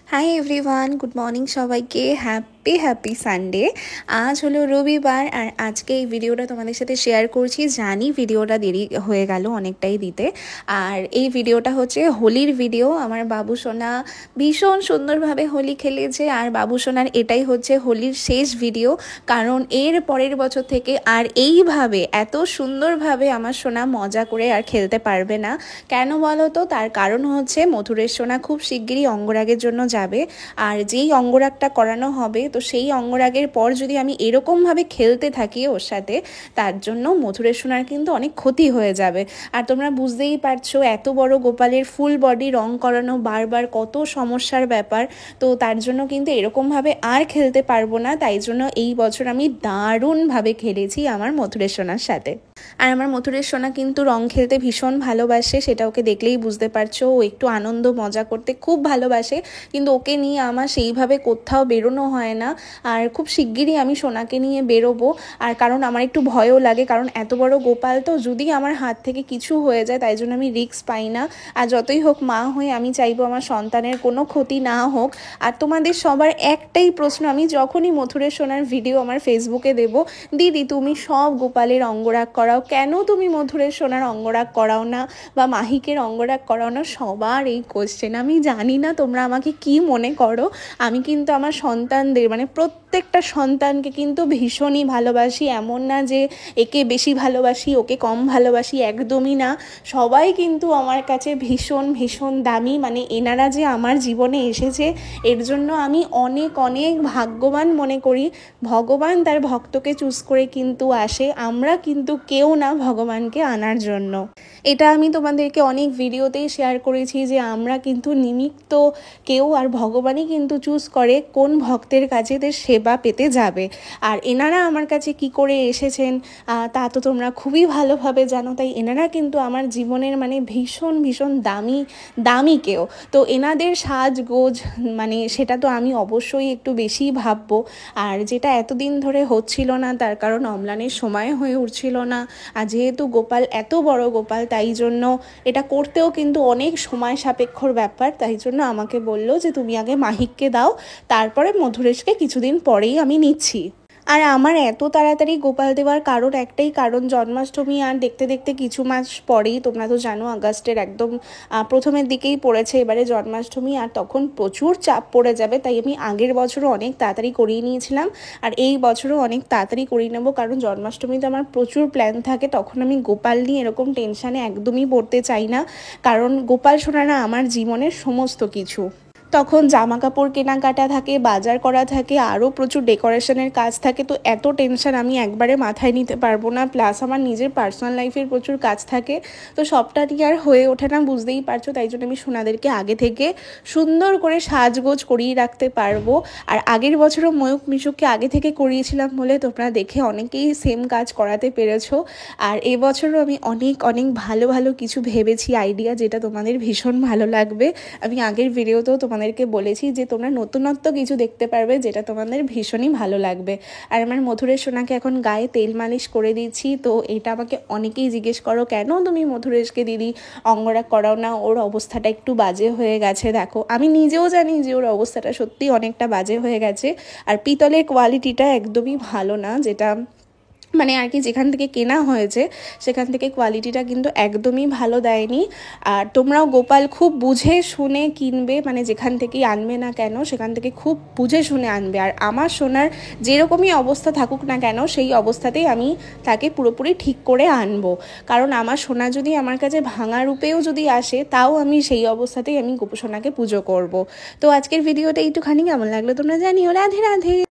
Hi everyone, good morning সবাইকে। Happy Sunday. আজ হলো রবিবার আর আজকে এই ভিডিওটা তোমাদের সাথে শেয়ার করছি। জানি ভিডিওটা দেরি হয়ে গেল অনেকটাই দিতে, আর এই ভিডিওটা হচ্ছে হোলির ভিডিও। আমার বাবু সোনা ভীষণ সুন্দরভাবে হোলি খেলেছে, আর বাবু সোনার এটাই হচ্ছে হোলির শেষ ভিডিও, কারণ এর পরের বছর থেকে আর এইভাবে এত সুন্দরভাবে আমার সোনা মজা করে আর খেলতে পারবে না। কেন বলো তো? তার কারণ হচ্ছে মথুরের সোনা খুব শিগগিরই অঙ্গরাগের জন্য যাবে, আর যেই অঙ্গরাগটা করানো হবে তো সেই অঙ্গরাগের পর যদি আমি এরকমভাবে খেলতে থাকি ওর সাথে, তার জন্য মথুরের সোনার কিন্তু অনেক ক্ষতি হয়ে যাবে। আর তোমরা বুঝতেই পারছো এত বড় গোপালের ফুল বডি রং করানো বারবার কত সমস্যার ব্যাপার। তো তার জন্য কিন্তু এরকমভাবে আর খেলতে পারবো না। তাই জন্য এই বছর আমি দারুণভাবে খেলেছি আমার মথুরের সোনার সাথে। আর আমার মথুরের সোনা কিন্তু রং খেলতে ভীষণ ভালোবাসে, সেটা ওকে দেখলেই বুঝতে পারছো। ও একটু আনন্দ মজা করতে খুব ভালোবাসে, কিন্তু ওকে নিয়ে আমার সেইভাবে কোথাও বেরোনো হয় না। আর খুব শিগগিরই আমি সোনাকে নিয়ে বেরোবো। আর কারণ আমার একটু ভয়ও লাগে, কারণ এত বড় গোপাল তো, যদি আমার হাত থেকে কিছু হয়ে যায় তাই জন্য আমি রিস্ক পাই না। আর যতই হোক মা হয়ে আমি চাইবো আমার সন্তানের কোনো ক্ষতি না হোক। আর তোমাদের সবার একটাই প্রশ্ন, আমি যখনই মথুরের সোনার ভিডিও আমার ফেসবুকে দেবো, দিদি তুমি সব গোপালের অঙ্গরাগ করাও, কেন তুমি মথুরের সোনার অঙ্গরাগ করাও না বা মাহিকের অঙ্গরাগ করাও না? সবার এই কোশ্চেন। আমি জানি না তোমরা আমাকে কি মনে করো, আমি কিন্তু আমার সন্তানদের মানে প্রত্যেকটা সন্তানকে কিন্তু ভীষণই ভালোবাসি। এমন না যে একে বেশি ভালোবাসি ওকে কম ভালোবাসি, একদমই না। সবাই কিন্তু আমার কাছে ভীষণ ভীষণ দামি। মানে এনারা যে আমার জীবনে এসেছে এর জন্য আমি অনেক অনেক ভাগ্যবান মনে করি। ভগবান তার ভক্তকে চুজ করে কিন্তু আসে, আমরা কিন্তু কেউ না ভগবানকে আনার জন্য। এটা আমি তোমাদেরকে অনেক ভিডিওতেই শেয়ার করেছি যে আমরা কিন্তু নিমিত্ত কেউ, আর ভগবানই কিন্তু চুজ করে কোন ভক্তের কাছে তার সেবা পেতে যাবে। আর এনারা আমার কাছে কি করে এসেছেন তা তো তোমরা খুবই ভালোভাবে জানো। তাই এনারা কিন্তু আমার জীবনের মানে ভীষণ ভীষণ দামি কেউ। তো এনাদের সাজগোজ মানে সেটা তো আমি অবশ্যই একটু বেশিই ভাববো। আর যেটা এতদিন ধরে হচ্ছিল না, তার কারণ অম্লানের সময় হয়ে উঠছিল না। আর যেহেতু গোপাল এত বড় গোপাল, তাই জন্য এটা করতেও কিন্তু অনেক সময় সাপেক্ষর ব্যাপার। তাই জন্য আমাকে বললো যে তুমি আগে মাহিককে দাও, তারপরে মধুরেশকে কিছুদিন পরেই আমি নিচ্ছি। আর আমার এত তাড়াতাড়ি গোপাল দেওয়ার কারণ একটাই কারণ, জন্মাষ্টমী আর দেখতে দেখতে কিছু মাস পরেই, তোমরা তো জানো আগস্টের একদম প্রথমের দিকেই পড়েছে এবারে জন্মাষ্টমী, আর তখন প্রচুর চাপ পড়ে যাবে। তাই আমি আগের বছরও অনেক তাড়াতাড়ি করিয়ে নিয়েছিলাম, আর এই বছরও অনেক তাড়াতাড়ি করিয়ে নেবো, কারণ জন্মাষ্টমীতে আমার প্রচুর প্ল্যান থাকে। তখন আমি গোপাল নিয়ে এরকম টেনশানে একদমই পড়তে চাই না, কারণ গোপাল সোনারা আমার জীবনের সমস্ত কিছু। তখন জামা কাপড় কেনাকাটা থাকে, বাজার করা থাকে, আরও প্রচুর ডেকোরেশনের কাজ থাকে। তো এত টেনশন আমি একবারে মাথায় নিতে পারবো না, প্লাস আমার নিজের পার্সোনাল লাইফের প্রচুর কাজ থাকে। তো সবটা নিয়ে আর হয়ে ওঠে না, বুঝতেই পারছো। তাই জন্য আমি সোনাদেরকে আগে থেকে সুন্দর করে সাজগোজ করিয়ে রাখতে পারবো। আর আগের বছরও ময়ূক মিশুককে আগে থেকে করিয়েছিলাম বলে তোমরা দেখে অনেকেই সেম কাজ করাতে পেরেছো। আর এবছরও আমি অনেক অনেক ভালো ভালো কিছু ভেবেছি আইডিয়া, যেটা তোমাদের ভীষণ ভালো লাগবে। আমি আগের ভিডিওতেও তোমাদেরকে বলেছি যে তোমরা নতুনত্ব কিছু দেখতে পারবে, যেটা তোমাদের ভীষণই ভালো লাগবে। আর আমার মথুরের সোনাকে এখন গায়ে তেল মালিশ করে দিচ্ছি। তো এটা আমাকে অনেকেই জিজ্ঞেস করো, কেন তুমি মথুরেশকে দিদি অঙ্গরাগ করাও না? ওর অবস্থাটা একটু বাজে হয়ে গেছে। দেখো আমি নিজেও জানি যে ওর অবস্থাটা সত্যিই অনেকটা বাজে হয়ে গেছে, আর পিতলের কোয়ালিটিটা একদমই ভালো না, যেটা মানে আর কি যেখান থেকে কেনা হয়েছে সেখান থেকে কোয়ালিটিটা কিন্তু একদমই ভালো দেয়নি। আর তোমরাও গোপাল খুব বুঝে শুনে কিনবে, মানে যেখান থেকেই আনবে না কেন সেখান থেকে খুব বুঝে শুনে আনবে। আর আমার সোনার যেরকমই অবস্থা থাকুক না কেন সেই অবস্থাতেই আমি তাকে পুরোপুরি ঠিক করে আনবো, কারণ আমার সোনা যদি আমার কাছে ভাঙা রূপেও যদি আসে তাও আমি সেই অবস্থাতেই আমি সোনাকে পুজো করব। তো আজকের ভিডিওটা একটুখানি কেমন লাগলো তোমরা জানিও। রাধে রাধে।